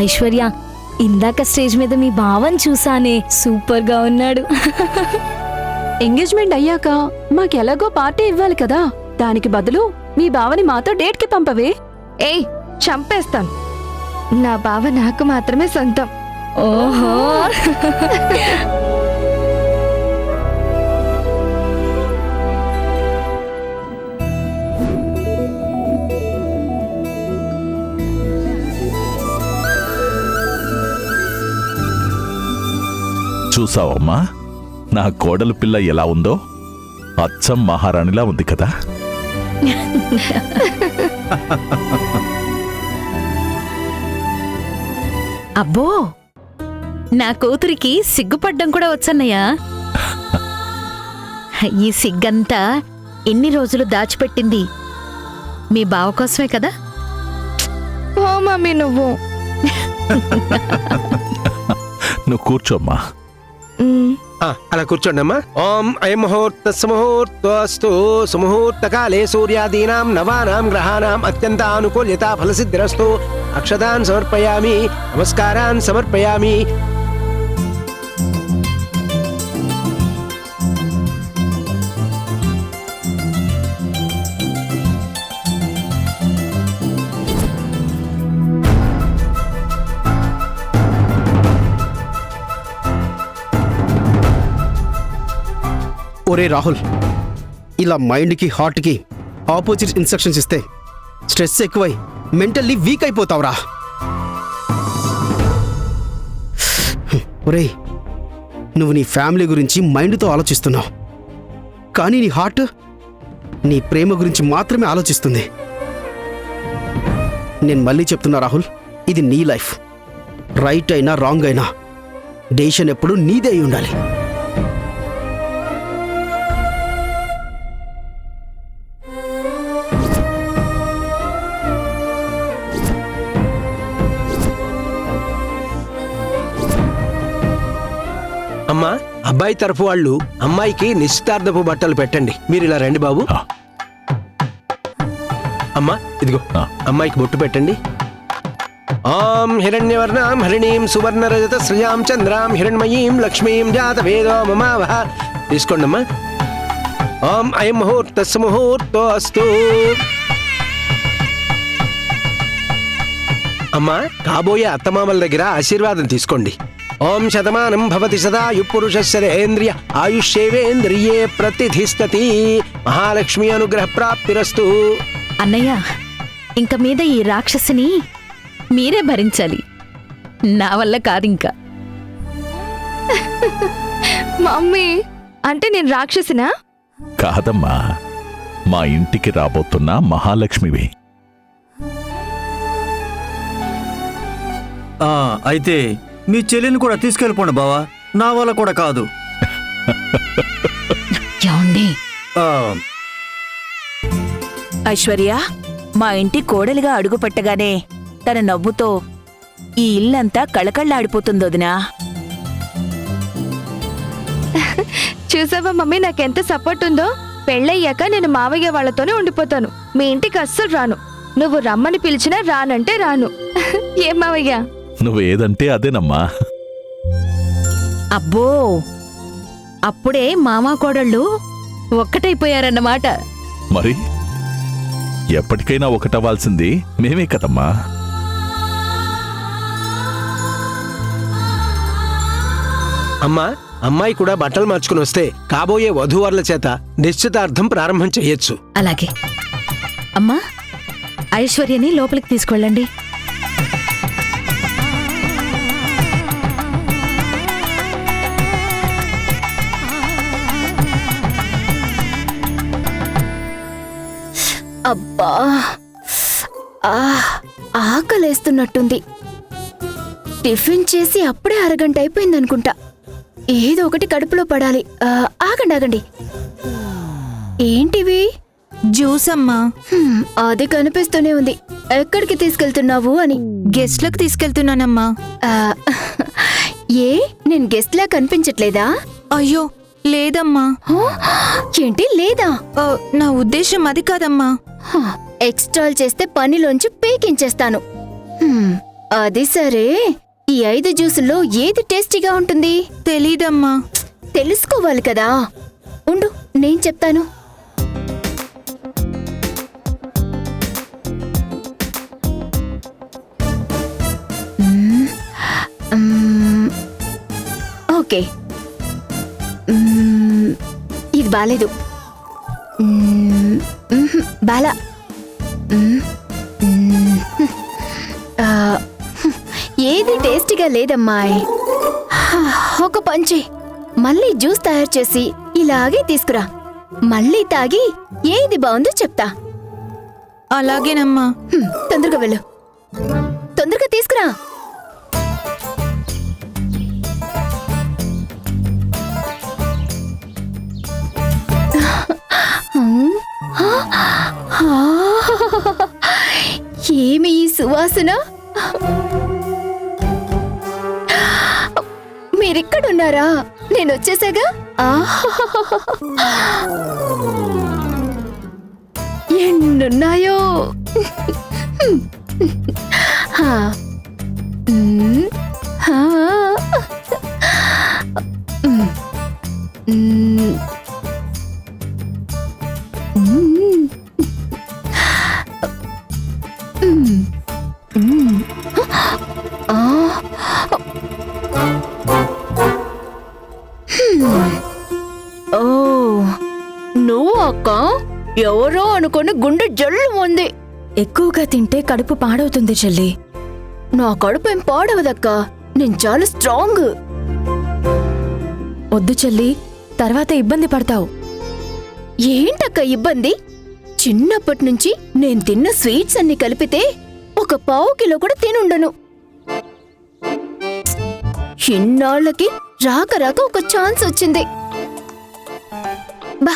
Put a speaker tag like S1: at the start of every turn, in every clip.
S1: ఐశ్వర్య, ఇందాక స్టేజ్ మీద మీ బావని చూసానే, సూపర్ గా ఉన్నాడు.
S2: ఎంగేజ్మెంట్ అయ్యాక మాకెలాగో పార్టీ ఇవ్వాలి కదా, దానికి బదులు మీ బావని మాతో డేట్ కి పంపవే.
S3: ఏయ్, చంపేస్తాను. నా బావ నాకు మాత్రమే సొంతం.
S1: ఓహో.
S4: చూసావమ్మా, నా కోడలు పిల్ల ఎలా ఉందో? అచ్చం మహారాణిలా ఉంది కదా.
S5: అబ్బో, నా కూతురికి సిగ్గుపడ్డం కూడా వచ్చన్నయ్యా. ఈ సిగ్గంతా ఎన్ని రోజులు దాచిపెట్టింది మీ బావ కోసమే కదా.
S3: ఓ మమ్మీ, నువ్వు
S4: నువ్వు కూర్చోమ్మా.
S6: అలా కూర్చోండి అమ్మా. ఓం అయం ముహూర్త సుముహూర్తస్తు సుముహూర్తకాలే సూర్యాదీనాం నవానాం గ్రహాణాం అత్యంత అనుకూల్యత ఫలసిద్ధిరస్తు. అక్షతాన్ సమర్పయామి, నమస్కారాన్ సమర్పయామి.
S7: ఒరే రాహుల్, ఇలా మైండ్కి హార్ట్కి ఆపోజిట్ ఇన్స్ట్రక్షన్స్ ఇస్తే స్ట్రెస్ ఎక్కువై మెంటల్లీ వీక్ అయిపోతావురా. ఒరే, నువ్వు నీ ఫ్యామిలీ గురించి మైండ్తో ఆలోచిస్తున్నావు, కానీ నీ హార్ట్ నీ ప్రేమ గురించి మాత్రమే ఆలోచిస్తుంది. నేను మళ్ళీ చెప్తున్నా రాహుల్, ఇది నీ లైఫ్. రైట్ అయినా రాంగ్ అయినా డెసిషన్ ఎప్పుడు నీదే అయి ఉండాలి.
S6: అమ్మా, అబ్బాయి తరఫు వాళ్ళు అమ్మాయికి నిశ్చితార్థపు బట్టలు పెట్టండి. మీరు ఇలా రండి బాబు. అమ్మా, ఇదిగో అమ్మాయికి బొట్టు పెట్టండి. ఓం హిరణ్యవర్ణాం హరిణీం సువర్ణ రజత శ్రియాం చంద్రాం హిరణ్మయీం లక్ష్మీం జాత వేదో మమావహ. తీసుకోండి అమ్మా. ఓం అయం ముహూర్త సుముహూర్తోస్తు. అమ్మా, కాబోయే అత్తమామల దగ్గర ఆశీర్వాదం తీసుకోండి. ఓం శతమానం భవతి సదాయు పురుషస్యేంద్రియ ఆయుష్యేవేంద్రియే ప్రతిధిష్టతి. మహాలక్ష్మి అనుగ్రహ ప్రాప్తిరస్తు.
S5: అన్నయ్య, ఇంక మీద ఈ రాక్షసిని మీరే భరించాలి, నా వల్ల కాదింకా.
S3: మమ్మీ, అంటే నేను రాక్షసినా?
S4: కాదమ్మా, మా ఇంటికి రాబోతున్న మహాలక్ష్మివి.
S8: అయితే మీ చెల్లిని కూడా తీసుకెళ్ళిపోండి బావా, నా వల్ల కూడా కాదు.
S9: ఐశ్వర్య, మా ఇంటి కోడలిగా అడుగుపెట్టగానే తన నవ్వుతో ఈ ఇల్లంతా కళకళ్ళాడిపోతుంది వదినా.
S3: చూసావా మమ్మీ, నాకెంత సపోర్ట్ ఉందో. పెళ్ళయ్యాక నేను మావయ్య వాళ్ళతోనే ఉండిపోతాను, మీ ఇంటికి అస్సలు రాను. నువ్వు రమ్మని పిలిచినా రానంటే రాను. ఏం మావయ్య?
S4: నువ్వేదంటే అదేనమ్మా.
S5: అబ్బో, అప్పుడే మామా కోడళ్ళు ఒక్కటైపోయారన్నమాట.
S4: మరి ఎప్పటికైనా ఒకటవ్వాల్సింది మేమే కదమ్మా.
S6: అమ్మా, అమ్మాయి కూడా బట్టలు మార్చుకుని వస్తే కాబోయే వధూవరుల చేత నిశ్చితార్థం ప్రారంభం చెయ్యొచ్చు.
S5: అలాగే అమ్మా, ఐశ్వర్యని లోపలికి తీసుకెళ్ళండి.
S2: అబ్బా, ఆకలేస్తున్నట్టుంది. టిఫిన్ చేసి అప్పుడే అరగంట అయిపోయిందనుకుంటా. ఏదో ఒకటి కడుపులో పడాలి. ఆగండి. ఏంటివి?
S10: జ్యూస్ అమ్మా.
S2: అది కనిపిస్తూనే ఉంది. ఎక్కడికి తీసుకెళ్తున్నావు అని.
S10: గెస్ట్లకు తీసుకెళ్తున్నానమ్మా.
S2: ఏ, నేను గెస్ట్ లా కనిపించట్లేదా?
S10: అయ్యో లేదమ్మా.
S2: ఏంటి లేదా?
S10: నా ఉద్దేశం అది కాదమ్మా.
S2: ఎక్స్ట్రాల్ చేస్తే పనిలోంచి పీకించేస్తాను.
S11: అది సరే, ఈ 5 జ్యూసుల్లో ఏది టేస్టీగా ఉంటుంది?
S10: తెలీదమ్మా.
S11: తెలుసుకోవాలి కదా. ఉండు, నేను చెప్తాను. ఓకే, ఇది బాలేదు. బాలా. ఏది టేస్టీగా లేదమ్మాయ్. ఒక పంచి మళ్ళీ జ్యూస్ తయారు చేసి ఇలాగే తీసుకురా. మళ్ళీ తాగి ఏది బాగుందో చెప్తా.
S10: అలాగేనమ్మా.
S11: తొందరగా వెళ్ళు, తొందరగా తీసుకురా. ఏమి ఈ సువాసన? మీరిక్కడున్నారా? నేను వచ్చేసాగా. ఎన్నున్నాయో. ఓ, నువ్వు అక్క? ఎవరో అనుకుని గుండె జల్లు ఉంది.
S1: ఎక్కువగా తింటే కడుపు పాడవుతుంది చెల్లి.
S11: నా కడుపు ఏం పాడవదక్క, నేను చాలా స్ట్రాంగ్.
S1: వద్దు చెల్లి, తర్వాత ఇబ్బంది పడతావు.
S11: ఏంటక్క ఇబ్బంది? చిన్నప్పటి నుంచి నేను తిన్న స్వీట్స్ అన్ని కలిపితే 1 పావు కిలో కూడా తినుండను. ఇన్నాళ్ళకి రాక రాక ఒక ఛాన్స్ వచ్చింది. బా,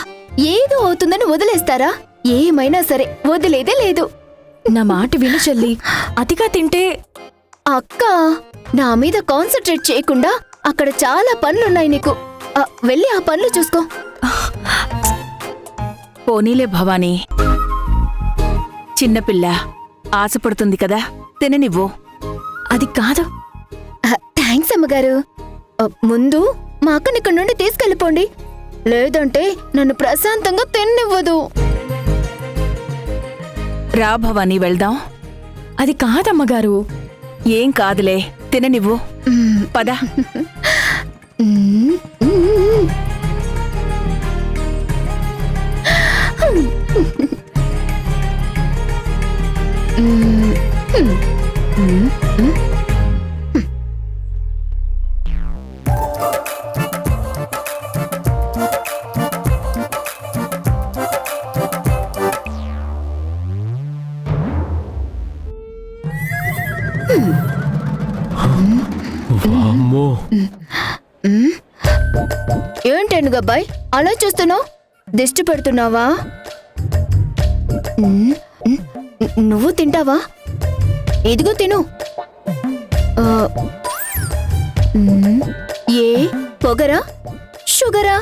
S11: ఏదో అవుతుందని వదిలేస్తారా? ఏమైనా సరే వదిలేదే లేదు.
S1: నా మాట విను చెల్లి, అతిగా తింటే.
S11: అక్క, నా మీద కాన్సంట్రేట్ చేయకుండా అక్కడ చాలా పనులున్నాయి నీకు. వెళ్ళి ఆ పనులు చూసుకో.
S9: పోనీలే భవానీ, చిన్నపిల్ల ఆశపడుతుంది కదా, తిననివ్వు.
S1: అది కాదు.
S11: థ్యాంక్స్ అమ్మగారు. ముందు మా అక్కని ఇక్కడి నుండి తీసుకెళ్ళిపోండి, లేదంటే నన్ను ప్రశాంతంగా తిన్నివ్వదు.
S9: రా భవానీ, వెళ్దాం.
S1: అది కాదమ్మగారు.
S9: ఏం కాదులే, తిననివ్వు. పద.
S11: ఏంటండి గబ్బాయ్ అలా చూస్తున్నావు? దిష్టి పెడుతున్నావా? నువ్వు తింటావా? ఇదిగో తిను. ఏ పొగరా, షుగరా?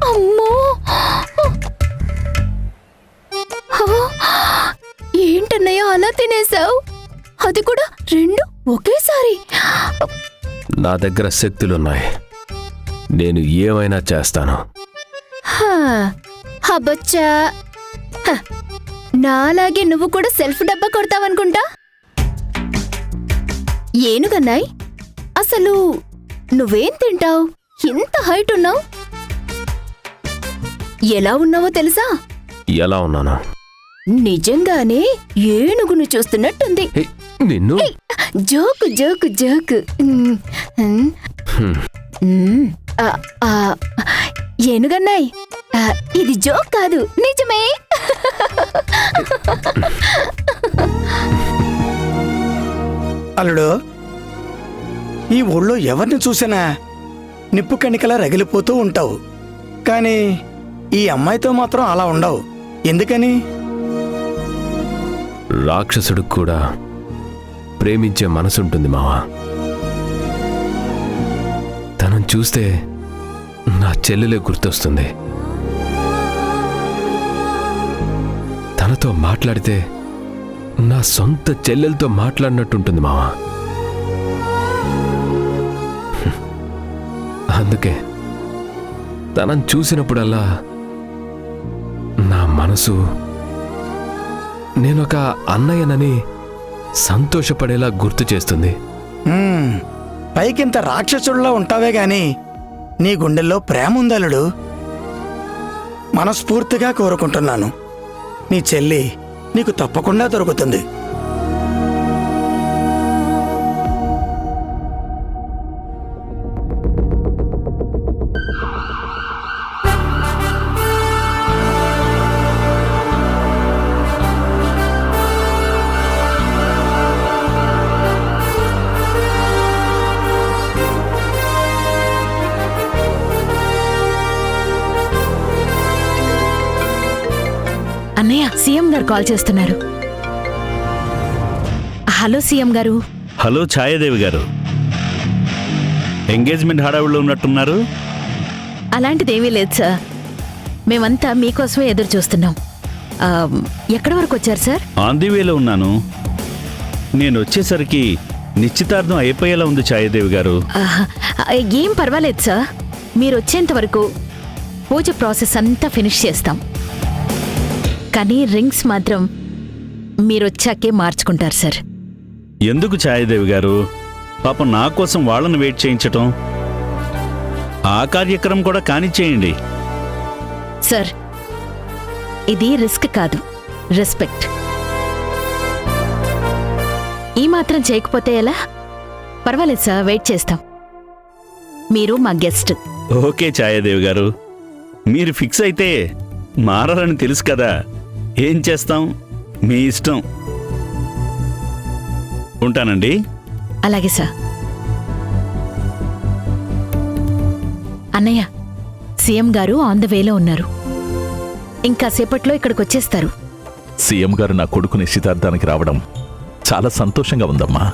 S11: అమ్మో, ఏంటన్నయ్య అలా తినేసావు? అది కూడా 2 ఒకేసారి.
S6: నా దగ్గర శక్తులున్నాయి, నేను ఏమైనా చేస్తాను.
S11: హబచ్చా, నాలాగే నువ్వు కూడా సెల్ఫ్ డబ్బా కొడతావనుకుంటా. ఏనుగన్నాయ్, అసలు నువ్వేం తింటావు? ఇంత హైట్ ఉన్నావు. ఎలా ఉన్నావో తెలుసా?
S6: ఎలా ఉన్నాను?
S11: నిజంగానే ఏనుగును చూస్తున్నట్టుంది.
S6: నిన్ను
S11: జోకు జోకు జోకు. ఏనుగన్నాయ్, ఇది జోక్ కాదు, నిజమే.
S12: అల్లుడు, ఈ ఊళ్ళో ఎవరిని చూసినా నిప్పు కణికలా రగిలిపోతూ ఉంటావు. కానీ ఈ అమ్మాయితో మాత్రం అలా ఉండవు. ఎందుకని?
S13: రాక్షసుడికి కూడా ప్రేమించే మనసుంటుంది మావా. తనను చూస్తే నా చెల్లెలే గుర్తొస్తుంది. తనతో మాట్లాడితే నా సొంత చెల్లెలతో మాట్లాడినట్టుంటుంది మావా. అందుకే తనను చూసినప్పుడల్లా నా మనసు నేనొక అన్నయ్యనని సంతోషపడేలా గుర్తు చేస్తుంది.
S12: పైకింత రాక్షసుడిలా ఉంటావే గాని నీ గుండెల్లో ప్రేమ ఉందలుడు. మనస్ఫూర్తిగా కోరుకుంటున్నాను, నీ చెల్లి నీకు తప్పకుండా దొరుకుతుంది.
S5: అన్నయ్య, సీఎం గారు కాల్ చేస్తున్నారు. హలో సీఎం గారు.
S4: హలో ఛాయాదేవి గారు, ఎంగేజ్మెంట్ హడావుల్లో ఉన్నట్టున్నారు.
S5: అలాంటిదేమీ లేదు సార్. మేమంతా మీకోసమే ఎదురు చూస్తున్నాం. ఎక్కడి వరకు వచ్చారు సార్?
S4: ఆన్ ది వేలో ఉన్నాను. నేను వచ్చేసరికి నిశ్చితార్థం అయిపోయేలా ఉంది ఛాయాదేవి గారు.
S5: ఏం పర్వాలేదు సార్. మీరు వచ్చేంత వరకు పూజ ప్రాసెస్ అంతా ఫినిష్ చేస్తాం. కానీ రింగ్స్ మాత్రం మీరొచ్చాకే మార్చుకుంటారు సార్.
S4: ఎందుకు ఛాయాదేవి గారు? పాపం నా కోసం వాళ్ళని వెయిట్ చేయించటం. ఆ కార్యక్రమం కూడా కానిచ్చేయండి.
S5: సార్, ఇది రిస్క్ కాదు, రెస్పెక్ట్. ఈ మాత్రం చేయకపోతే ఎలా? పర్వాలేదు సార్, వెయిట్ చేస్తాం. మీరు మా గెస్ట్.
S4: ఓకే ఛాయాదేవి గారు, మీరు ఫిక్స్ అయితే మారాలని తెలుసు కదా. ఏం చేస్తాం, మీ ఇష్టం. ఉంటానండి.
S5: అలాగే సార్. అన్నయ్య, సీఎం గారు ఆన్ ద వేలో ఉన్నారు. ఇంకా సేపట్లో ఇక్కడికి వచ్చేస్తారు.
S4: సీఎం గారు నా కొడుకు నిశ్చితార్థానికి రావడం చాలా సంతోషంగా ఉందమ్మా.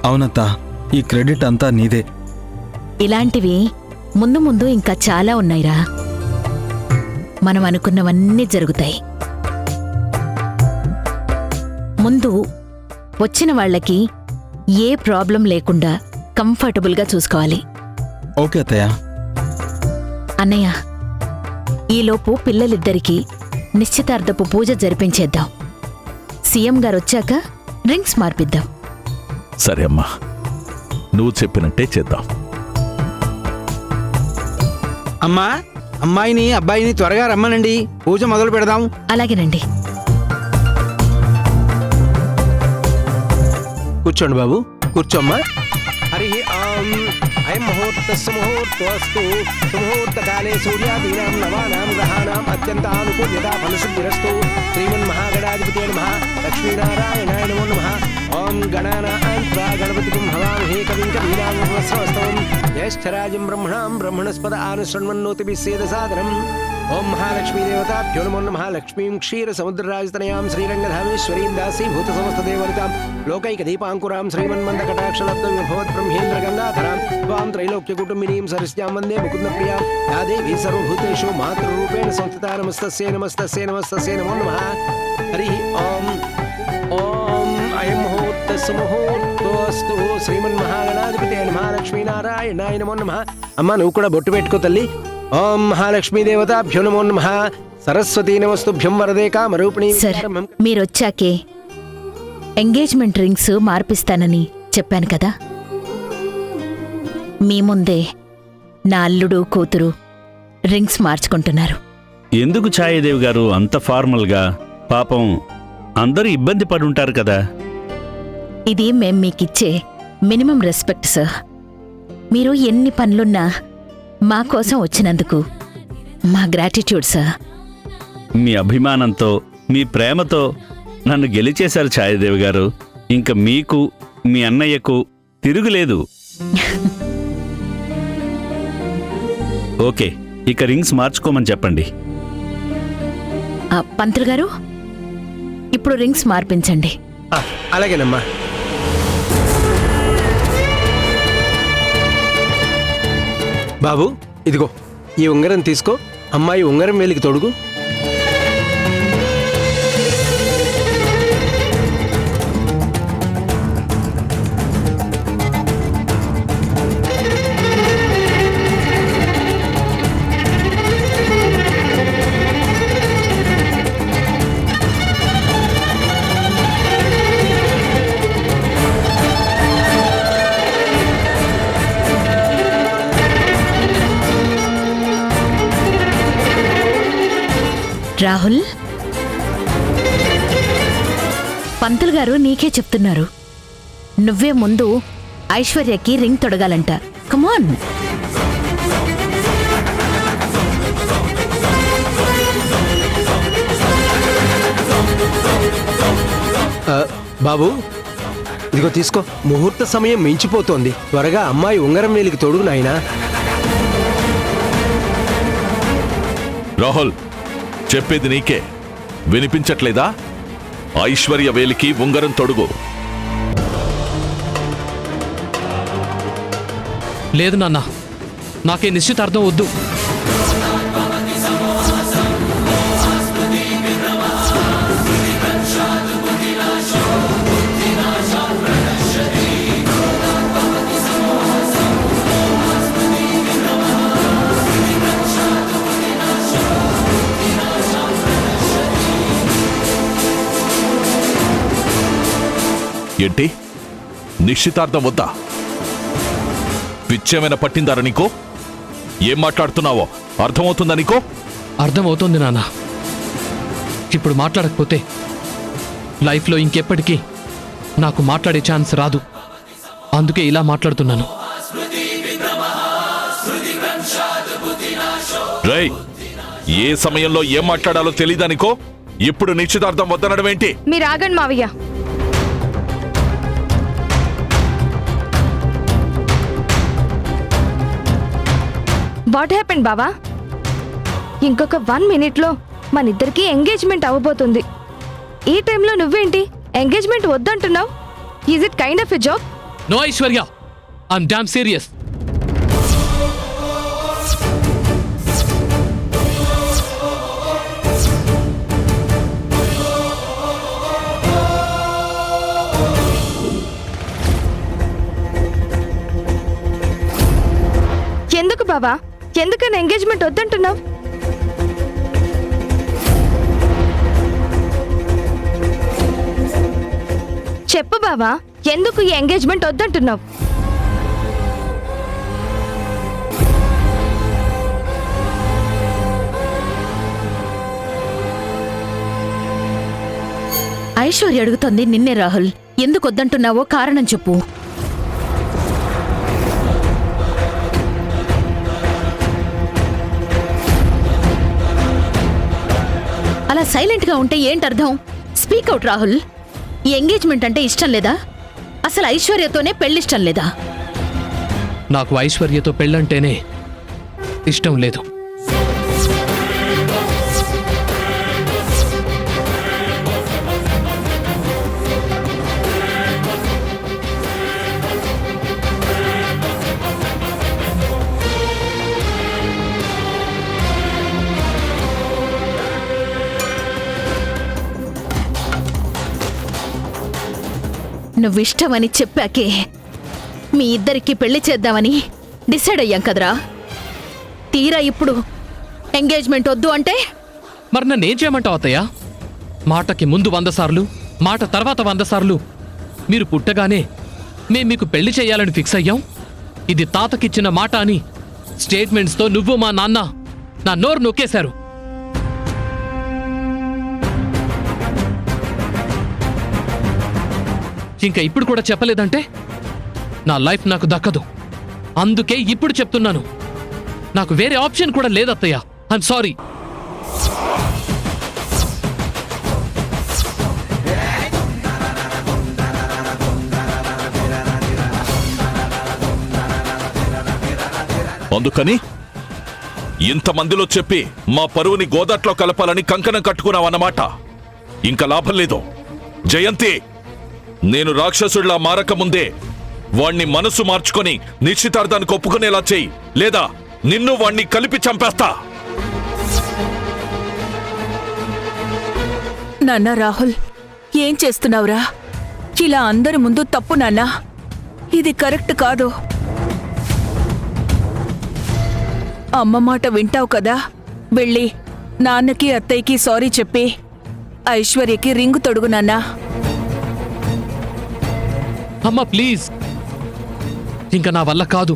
S8: అవునత్తా, ఈ క్రెడిట్ అంతా నీదే.
S5: ఇలాంటివి ముందు ముందు ఇంకా చాలా ఉన్నాయిరా. మనం అనుకున్నవన్నీ జరుగుతాయి. ముందు వచ్చిన వాళ్ళకి ఏ ప్రాబ్లం లేకుండా కంఫర్టబుల్గా చూసుకోవాలి.
S8: ఓకే అత్తయ్య.
S5: అన్నయ్య, ఈలోపు పిల్లలిద్దరికీ నిశ్చితార్థపు పూజ జరిపించేద్దాం. సీఎం గారు వచ్చాక రింగ్స్ మార్పిద్దాం.
S4: సరే అమ్మా, నువ్వు చెప్పినట్టే చేద్దాం.
S6: అమ్మా, అమ్మాయిని అబ్బాయిని త్వరగా రమ్మనండి, పూజ మొదలు పెడదాం.
S5: అలాగేనండి.
S6: కూర్చోండి బాబు, కూర్చోమ్మా. హరి ఓం. అయం ముహూర్తస్సు ముహూర్తోస్తు సుముహూర్తకాలే సూర్యాదీనాం నవానాం గ్రహాణాం అత్యంతానుకూల్యతా ఫలసిద్ధిరస్తు. శ్రీమన్మహాగణాధిపతే నమః. లక్ష్మీనారాయణాయ నమో నమః. ఓం గణానాం త్వా గణపతిం హవామహే కవిం కవీనాముపమశ్రవస్తవం. జ్యేష్ఠరాజం బ్రహ్మణాం బ్రహ్మణస్పద ఆనుశృణ్వన్నోతిభిः సేదసాదనం. ఓం మహాలక్ష్మీదేవతాభ్యో నమో నమః. లక్ష్మీం క్షీరసముద్రరాజతనయాం శ్రీరంగధామేశ్వరీం దాసీభూత సమస్తదేవరితాం లోకైకదీపాంకురాం శ్రీమన్మందకటాక్షలబ్ధవిభవత్బ్రహ్మేంద్రగంగాధరాం త్వాం త్రైలోక్యకుటుంబినీం సరస్యాం వందే ముకుందప్రియాం. యా దేవీ సర్వభూతేషు మాతృరూపేణ సంస్థితా. నమస్తస్యై నమస్తస్యై నమస్తస్యై నమో నమః. హరి ఓం. ఓం అయం ముహూర్తస్సు ముహూర్తోస్తు శ్రీమన్మహాగణాధిపతే నమః. లక్ష్మీనారాయణాయ నమో నమః. అమ్మ, నువ్వు కూడా బొట్టు పెట్టుకో తల్లి. ఓం మహాలక్ష్మీదేవతాభ్యో నమో నమః. సరస్వతీ నమస్తుభ్యం వరదే కామరూపిణీ.
S5: సార్, మీరొచ్చాకే ఎంగేజ్మెంట్ రింగ్స్ మార్పిస్తానని చెప్పాను కదా. మీ ముందే నా అల్లుడు కూతురు రింగ్స్ మార్చుకుంటున్నారు.
S4: ఎందుకు ఛాయాదేవి గారు అంత ఫార్మల్గా? పాపం అందరూ ఇబ్బంది పడుంటారు కదా.
S5: ఇది మేం మీకిచ్చే మినిమం రెస్పెక్ట్ సార్. మీరు ఎన్ని పనులున్నా మా కోసం వచ్చినందుకు మా గ్రాటిట్యూడ్ సార్.
S4: మీ అభిమానంతో, మీ ప్రేమతో నన్ను గెలిచేశారు ఛాయాదేవి గారు. ఇంక మీకు మీ అన్నయ్యకు తిరుగులేదు. ఓకే, ఇక రింగ్స్ మార్చుకోమని చెప్పండి.
S5: పంతులు గారు, ఇప్పుడు రింగ్స్ మార్పించండి.
S6: అలాగేనమ్మా. బాబు, ఇదిగో ఈ ఉంగరం తీసుకో. అమ్మాయి ఉంగరం వేలికి తొడుగు.
S5: రాహుల్, పంతులు గారు నీకే చెప్తున్నారు. నువ్వే ముందు ఐశ్వర్యకి రింగ్ తొడగాలంట. కమాన్.
S6: బాబు, ఇదిగో తీసుకో. ముహూర్త సమయం మించిపోతోంది. త్వరగా అమ్మాయి ఉంగరం వేలికి తొడుగు నాయనా.
S14: రాహుల్, చెప్పేది నీకే వినిపించట్లేదా? ఐశ్వర్య వేలికి ఉంగరం తొడుగు.
S15: లేదు నాన్న, నాకే నిశ్చితార్థం వద్దు.
S14: ఏంటి, నిశ్చితార్థం వద్దా? పిచ్చేమైనా పట్టిందారా నీకో? ఏం మాట్లాడుతున్నావో అర్థమవుతుందా నీకో?
S15: అర్థమవుతోంది నాన్న. ఇప్పుడు మాట్లాడకపోతే లైఫ్లో ఇంకెప్పటికీ నాకు మాట్లాడే ఛాన్స్ రాదు. అందుకే ఇలా మాట్లాడుతున్నాను.
S14: రేయ్, ఏ సమయంలో ఏం మాట్లాడాలో తెలీదా నీకో? ఇప్పుడు నిశ్చితార్థం వద్దనడం ఏంటి?
S3: మీరు ఆగండి మావయ్య. వాట్ హ్యాపెండ్ బావా? ఇంకొక 1 మినిట్లో మనిద్దరికి ఎంగేజ్మెంట్ అవ్వబోతుంది. ఈ టైంలో నువ్వేంటి ఎంగేజ్మెంట్ వద్దంటున్నావు? Is it kind of a job?
S15: No Aishwarya, I'm damn serious.
S3: ఎందుకు బావా? ఎందుకని ఎంగేజ్మెంట్ వద్దంటున్నావు? చెప్పు బావా, ఎందుకు ఈ ఎంగేజ్మెంట్ వద్దంటున్నావు?
S5: ఐశ్వర్య అడుగుతోంది నిన్నే రాహుల్. ఎందుకు వద్దంటున్నావో కారణం చెప్పు. అలా సైలెంట్గా ఉంటే ఏంటర్థం? Speak out Rahul. ఈ ఎంగేజ్మెంట్ అంటే ఇష్టం లేదా? అసలు ఐశ్వర్యతోనే పెళ్ళిష్టం లేదా?
S15: నాకు ఐశ్వర్యతో పెళ్ళంటేనే ఇష్టం లేదు.
S5: నువ్విష్టమని చెప్పాకే మీ ఇద్దరికి పెళ్లి చేద్దామని డిసైడ్ అయ్యాం కదరా. తీరా ఇప్పుడు ఎంగేజ్మెంట్ వద్దు అంటే
S15: మరి నన్నేం చేయమంటావు అత్తయ్య? మాటకి ముందు 100 సార్లు, మాట తర్వాత 100 సార్లు మీరు పుట్టగానే మేం మీకు పెళ్లి చేయాలని ఫిక్స్ అయ్యాం. ఇది తాతకిచ్చిన మాట అని స్టేట్మెంట్స్తో నువ్వు మా నాన్న నా నోరు నొక్కేశారు. ఇంకా ఇప్పుడు కూడా చెప్పలేదంటే నా లైఫ్ నాకు దక్కదు. అందుకే ఇప్పుడు చెప్తున్నాను, నాకు వేరే ఆప్షన్ కూడా లేదత్తయ్య. I'm sorry.
S14: అందుకని ఇంతమందిలో చెప్పి మా పరువుని గోదాట్లో కలపాలని కంకణం కట్టుకున్నావన్నమాట. ఇంకా లాభం లేదు. జయంతి, నేను రాక్షసుడిలా మారకముందే వాణ్ణి మనసు మార్చుకొని నిశ్చితార్థానికి ఒప్పుకునేలా చెయ్యి, లేదా నిన్ను వాణ్ణి కలిపి చంపేస్తా.
S9: నాన్న రాహుల్, ఏం చేస్తున్నావురా? ఇలా అందరి ముందు తప్పు నాన్నా. ఇది కరెక్ట్ కాదు. అమ్మ మాట వింటావు కదా. వెళ్ళి నాన్నకి అత్తయ్యకి సారీ చెప్పి ఐశ్వర్యకి రింగు తొడుగు నాన్నా.
S15: అమ్మా ప్లీజ్, ఇంకా నా వల్ల కాదు.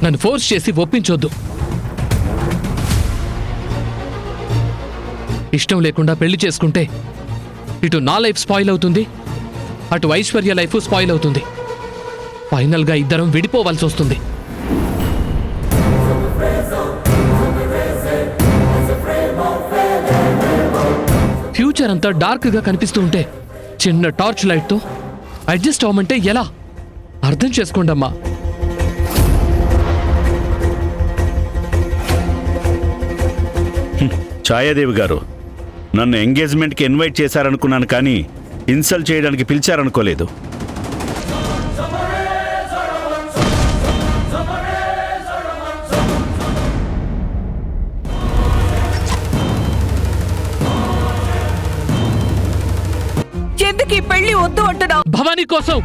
S15: నన్ను ఫోర్స్ చేసి ఒప్పించొద్దు. ఇష్టం లేకుండా పెళ్లి చేసుకుంటే ఇటు నా లైఫ్ స్పాయిల్ అవుతుంది, అటు ఐశ్వర్య లైఫ్ స్పాయిల్ అవుతుంది. ఫైనల్గా ఇద్దరం విడిపోవాల్సి వస్తుంది. ఫ్యూచర్ అంతా డార్క్గా కనిపిస్తూ ఉంటే చిన్న టార్చ్ లైట్తో అడ్జస్ట్ అవ్వమంటే ఎలా? అర్థం చేసుకోండమ్మా.
S4: ఛాయాదేవి గారు, నన్ను ఎంగేజ్మెంట్కి ఇన్వైట్ చేశారనుకున్నాను, కానీ ఇన్సల్ట్ చేయడానికి పిలిచారనుకోలేదు.
S9: ఎందుకు ఈ పెళ్లి వద్దు అంటున్నావు?
S15: భవానీ కోసం